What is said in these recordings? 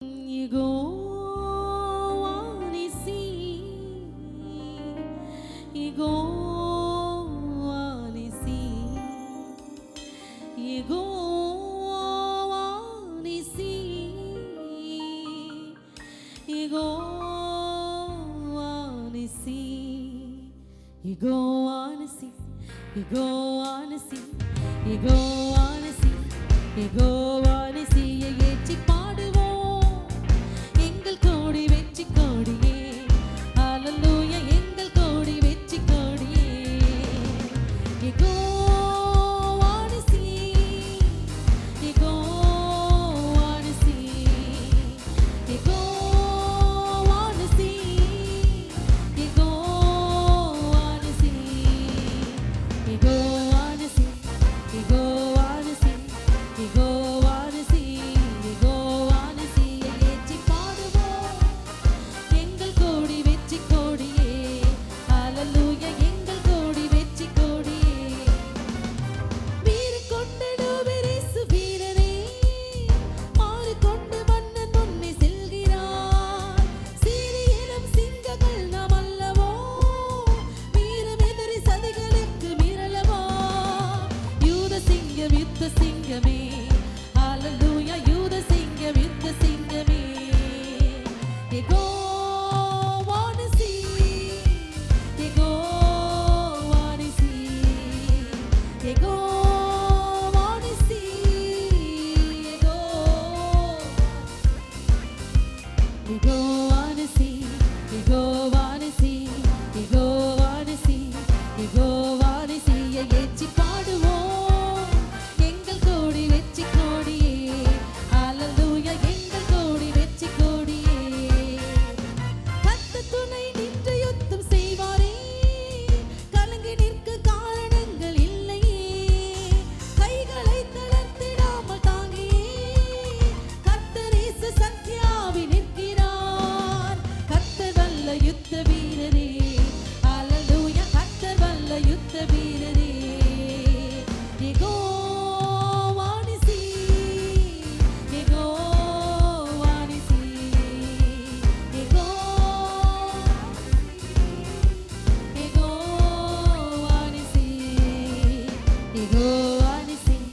You go on and see. You go on and see. You go on and see. You go on and see. You go on and see. You go on and see. You go on and see. You go on and see. ஏற்றி பாடுவோம் எங்கள் கோடி வெற்றி கோடியே. ஹல்லேலூயா எங்கள் கோடி வெற்றி கோடியே. You go on and see. You go on and see. You go on and see. You go on and see. You go on and see. You go on and see. You go on and see. You go on and see. ஏற்றி பாடுவோம் எங்கள் கோடி வெற்றி கோடியே. ஹல்லேலூயா எங்கள் கோடி வெற்றி கோடியே. வீறு கொண்டிடுவீர் இயேசு வீரரே. மாறிக்கொண்டு மன்னன் முன்னே செல்கிறார். சீரியலும் சிங்கங்கள் நாம் அல்லவோ. வீரம் எதிரி சதிகளுக்கு மீறலவோ. யூத சிங்கம் யுத்த சிங்கமே. ஹல்லேலூயா யூத சிங்கம் யுத்த சிங்கமே. You go on and see. You go on and see. You go on and see. You go. You go on and see. You go on and see. You go on and see. You go on and see. ஏற்றி பாடுவோம் எங்கள் கோடி வெற்றி கோடியே. ஹல்லேலூயா எங்கள் கோடி வெற்றி கோடியே. கர்த்தர் துணை நின்று யுத்தம் செய்வாரே. கலங்கி நிற்க காரணங்கள் இல்லையே. கைகளை தளர்த்திடாமல் தாங்கியே. கர்த்தர் இயேசு சத்யாவி நிற்கிறார். கர்த்தர் வல்ல யுத்த வீரரே. ஹல்லேலூயா கர்த்தர் வல்ல யுத்த வீரரே. You go on and see. You go on and see. You go. You go on and see. You go on and see.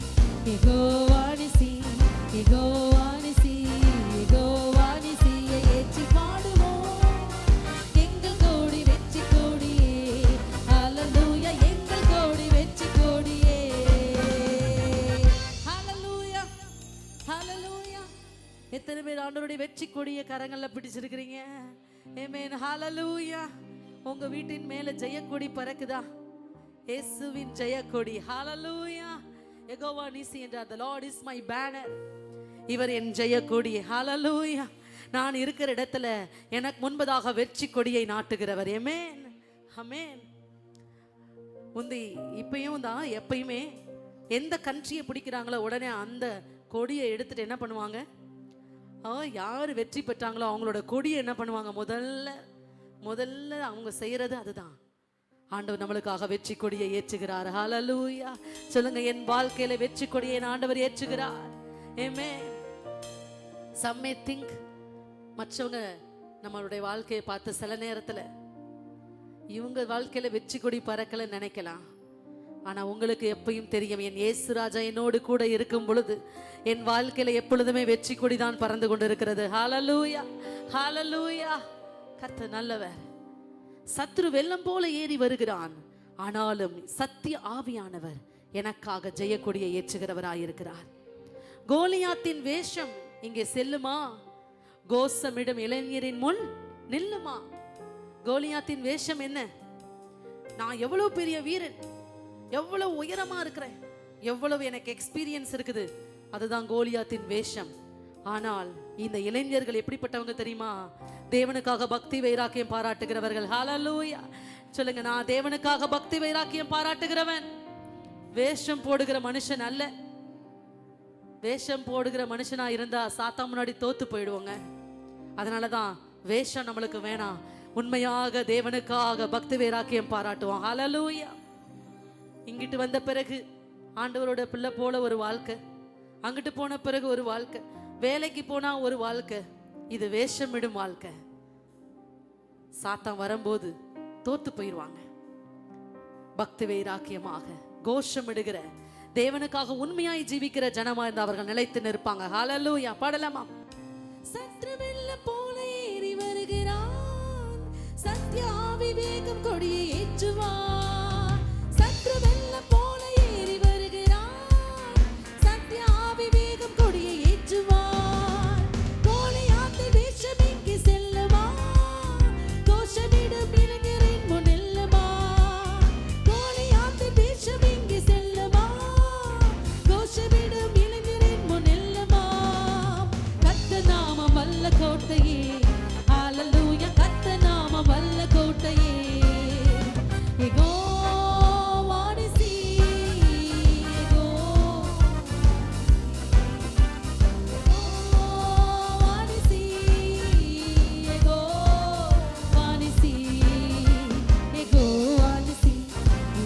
You go on and see. You go on and see. You go on and see. ஏற்றி பாடுவோம் எங்கள் கோடி வெற்றி கோடியே. ஹல்லேலூயா எங்கள் கோடி வெற்றி கோடியே. ஹல்லேலூயா ஹல்லேலூயா. எத்தனை பேர் ஆண்டவருடைய வெற்றி கொடியை கரங்கள்ல பிடிச்சிருக்கிறீங்க? ஆமென். ஹல்லேலூயா. உங்க வீட்டின் மேல ஜெயக்கொடி பறக்குதா? இயேசுவின் ஜெயக்கொடி. ஹல்லேலூயா. யெகோவா நீசி என்றார். The Lord is my banner. இவர் என் ஜெயக்கொடி. ஹல்லேலூயா. நான் இருக்கிற இடத்துல எனக்கு முன்பதாக வெற்றி கொடியை நாட்டுகிறவர். ஆமென் ஆமென். முந்தி இப்பயும் தான் எப்பயுமே எந்த கண்ட்ரியை பிடிக்கிறாங்களோ உடனே அந்த கொடியை எடுத்துட்டு என்ன பண்ணுவாங்க? யார் வெற்றி பெற்றாங்களோ அவங்களோட கொடியை என்ன பண்ணுவாங்க? முதல்ல அவங்க செய்யறது அதுதான். ஆண்டவர் நம்மளுக்காக வெற்றி கொடியை ஏற்றுகிறார். ஹல்லேலூயா. சொல்லுங்க, என் வாழ்க்கையில வெற்றி கொடியை என் ஆண்டவர் ஏற்றுகிறார். ஆமென். Some may think, மற்றவங்க நம்மளுடைய வாழ்க்கையை பார்த்து சில நேரத்துல இவங்க வாழ்க்கையில வெற்றி கொடி பறக்கல நினைக்கலாம். ஆனா உங்களுக்கு எப்பயும் தெரியும், என் இயேசு ராஜா என்னோடு கூட இருக்கும் பொழுது என் வாழ்க்கையில எப்பொழுதுமே வெற்றி கொடி தான் பறந்து கொண்டிருக்கிறது. ஹல்லேலூயா ஹல்லேலூயா. கர்த்தர் நல்லவர். சத்ரு வெள்ளம் போல ஏறி வருகிறான். ஆனாலும் சத்திய ஆவியானவர் எனக்காக ஜெயக்கொடியை ஏற்றுகிறவராயிருக்கிறார். கோலியாத்தின் வேஷம் இங்கே செல்லுமா? கோசமிடும் இளைஞரின் முன் நில்லுமா? கோலியாத்தின் வேஷம் என்ன? நான் எவ்வளவு பெரிய வீரன், எவ்வளவு உயரமா இருக்கிறேன், எவ்வளவு எனக்கு எக்ஸ்பீரியன்ஸ் இருக்குது, அதுதான் கோலியாத்தின் வேஷம். ஆனால் இந்த இளைஞர்கள் எப்படிப்பட்டவங்க தெரியுமா? தேவனுக்காக பக்தி வைராக்கியம் பாராட்டுகிறவர்கள். ஹல்லேலூயா. சொல்லுங்க, நான் தேவனுக்காக பக்தி வைராக்கியம் பாராட்டுகிறவன். வேஷம் போடுகிற மனுஷன் அல்ல. வேஷம் போடுகிற மனுஷனா இருந்தா சாத்தா முன்னாடி தோத்து போயிடுவோங்க. அதனாலதான் வேஷம் நம்மளுக்கு வேணாம். உண்மையாக தேவனுக்காக பக்தி வைராக்கியம் பாராட்டுவோம். ஹல்லேலூயா. இங்கிட்டு வந்த பிறகு ஆண்டவரோட பிள்ளை போல ஒரு வாழ்க்கை, அங்கிட்டு போன பிறகு ஒரு வாழ்க்கை, வேலைக்கு போனா ஒரு வாழ்க்கை, இது வேஷமிடும் வாழ்க்கை. சாத்தான் வரும்போது தோத்து போயிடுவாங்க. பக்தி வைராக்கியமாக கோஷமிடுகிற, தேவனுக்காக உண்மையாய் ஜீவிக்கிற ஜனமா இருந்து அவர்கள் நிலைத்து நிற்பாங்க. ஹல்லேலூயா. பாடலாமா? சத்ருவெல்ல போல ஏறி வருகிறான், சத்யா விவேகம் கொடியை ஏற்றுவான். சத்ருவெல்ல போல ஏறி வருகிறான், சத்யா விவேகம் கொடியை ஏற்றுவான். கோலியாத்தை வேஷம் இங்கே செல்லுமா, கோஷமிடும் இளைஞரின் முன் நில்லுமா. கோலியாத்தை வேஷம் இங்கே செல்லுமா, கோஷமிடும் இளைஞரின் முன் நில்லுமா. கர்த்தர் நாமம் வல்ல கோட்டையே, ஹல்லேலூயா. கர்த்தர் நாமம் வல்ல கோட்டையே. யெகோவா நிசி, யெகோவா நிசி, யெகோவா நிசி, யெகோவா நிசி,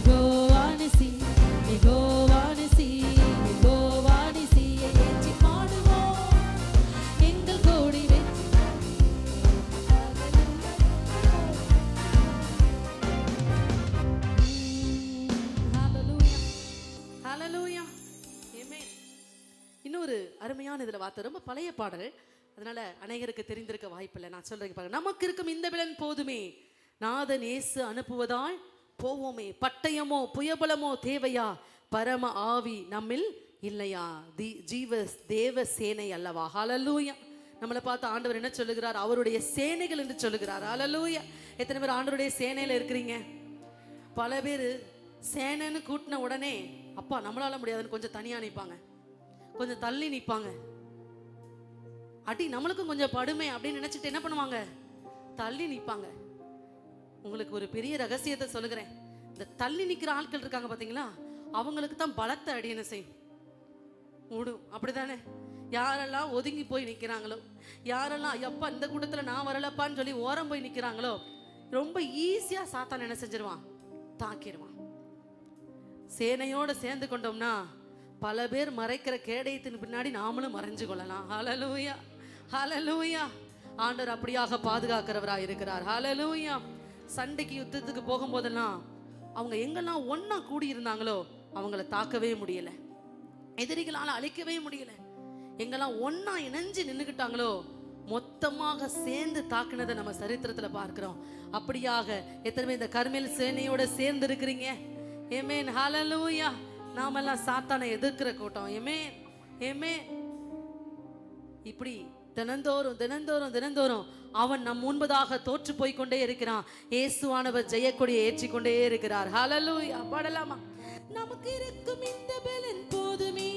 யெகோவா நிசி, யெகோவா நிசி, யெகோவா நிசி. ஏற்றி பாடுவோம் எங்கள் கோடி வெற்றி. ஹல்லேலூயா, ஹல்லேலூயா, ஆமென். இன்னொரு அருமையான இதுல வார்த்தை, ரொம்ப பழைய பாடல், அதனால அநேகருக்கு தெரிந்திருக்க வாய்ப்பில்லை. நான் சொல்றேன் பாருங்க. நமக்கு இருக்கும் இந்த பலன் போதுமே, நாதன் இயேசு அனுப்புவதால் போவோமே. பட்டயமோ புயபலமோ தேவையா, பரம ஆவி நம்மில் இல்லையா. ஜீவ தேவ சேனை அல்லவா. ஹல்லேலூயா. நம்மளை பார்த்து ஆண்டவர் என்ன சொல்லுகிறார்? அவருடைய சேனைகள் என்று சொல்லுகிறார். ஹல்லேலூயா. எத்தனை பேர் ஆண்டவருடைய சேனையில இருக்கிறீங்க? பல பேர் சேனைன்னு கூட்டின உடனே அப்பா நம்மளால முடியாதுன்னு கொஞ்சம் தனியா நிற்பாங்க, கொஞ்சம் தள்ளி நிற்பாங்க. அடி நம்மளுக்கும் கொஞ்சம் படுமை அப்படின்னு நினைச்சிட்டு என்ன பண்ணுவாங்க? தள்ளி நிற்பாங்க. உங்களுக்கு ஒரு பெரிய ரகசியத்தை சொல்லுகிறேன். இந்த தள்ளி நிற்கிற ஆட்கள் இருக்காங்க பார்த்தீங்களா, அவங்களுக்கு தான் பலத்த அடி என்ன செய்யும்? ஓடும். அப்படித்தானே? யாரெல்லாம் ஒதுங்கி போய் நிற்கிறாங்களோ, யாரெல்லாம் ஐயப்பா இந்த கூட்டத்தில் நான் வரலப்பான்னு சொல்லி ஓரம் போய் நிற்கிறாங்களோ, ரொம்ப ஈஸியா சாத்தான் என்ன செஞ்சிருவான்? தாக்கிடுவான். சேனையோட சேர்ந்து கொண்டோம்னா பல பேர் மறைக்கிற கேடயத்தின் பின்னாடி நாமளும் மறைஞ்சு கொள்ளலாம். ஹல்லேலூயா, ஹல்லேலூயா. ஆண்டவர் அப்படியாக பாதுகாக்கிறவராக இருக்கிறார். ஹல்லேலூயா. சண்டைக்கு யுத்தத்துக்கு போகும்போதெல்லாம் அவங்க எங்கெல்லாம் ஒன்னா கூடி இருந்தாங்களோ அவங்கள தாக்கவே முடியல, எதிரிகளால் அழிக்கவே முடியல. எங்கெல்லாம் ஒன்னா இணைஞ்சு நின்றுக்கிட்டாங்களோ மொத்தமாக சேர்ந்து தாக்குனதை நம்ம சரித்திரத்துல பார்க்கிறோம். அப்படியாக எத்தனை பேர் இந்த கர்மேல் சேனையோட சேர்ந்து இருக்கிறீங்க? ஆமென், ஹல்லேலூயா. நாமெல்லாம் சாத்தானை எதிர்க்கிற கூட்டம். ஆமென், ஆமென். இப்படி தினந்தோறும் தினந்தோறும் தினந்தோறும் அவன் நம் முன்பதாக தோற்று போய் கொண்டே இருக்கிறான். இயேசுவானவர் ஜெயக்கொடியை ஏற்றிக்கொண்டே இருக்கிறார். ஹல்லேலூயா. பாடலாமா? நமக்கு இருக்கும் இந்த பலன் போதுமே,